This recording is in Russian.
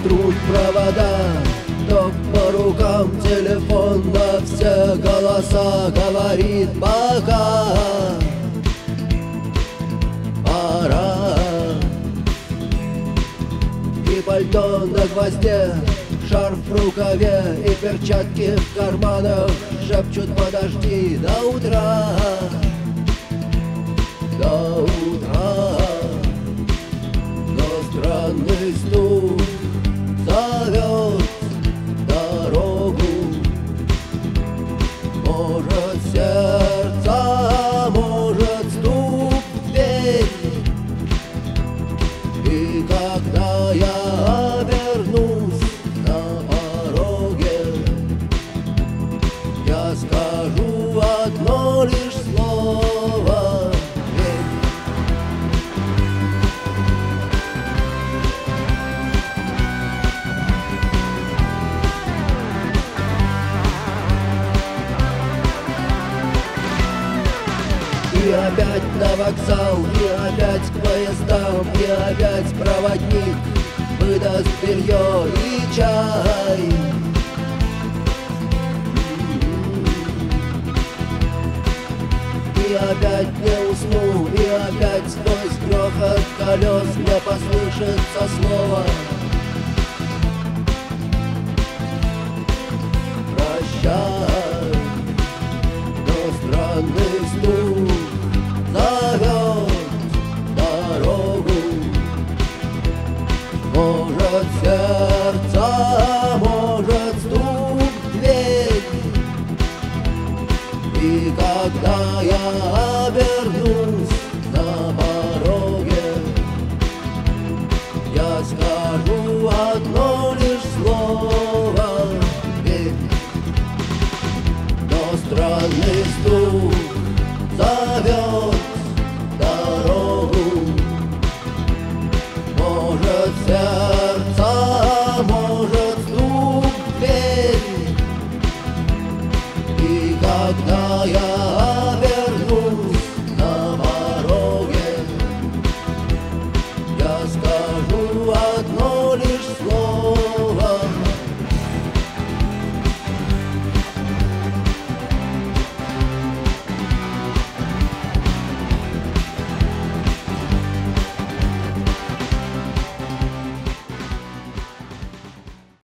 струн провода, ток по рукам, телефон на все голоса говорит пока. Пора. И пальто на гвозде, шарф в рукаве и перчатки в карманах шепчут: подожди до утра, до утра. Но странный стук зовет дорогу. Может, сердце, может, стук в дверь. И когда я обернусь на пороге, я скажу одно лишь слово: верь. И опять на вокзал, и опять к поездам, и опять проводник выдаст белье и чай. И опять не усну, и опять сквозь грохот колес мне послышится слово: прощай. Но странный стук зовет дорогу. Может, сердце, может, стук в дверь. И когда я обернусь на пороге, я скажу одно лишь слово: верь. Но странный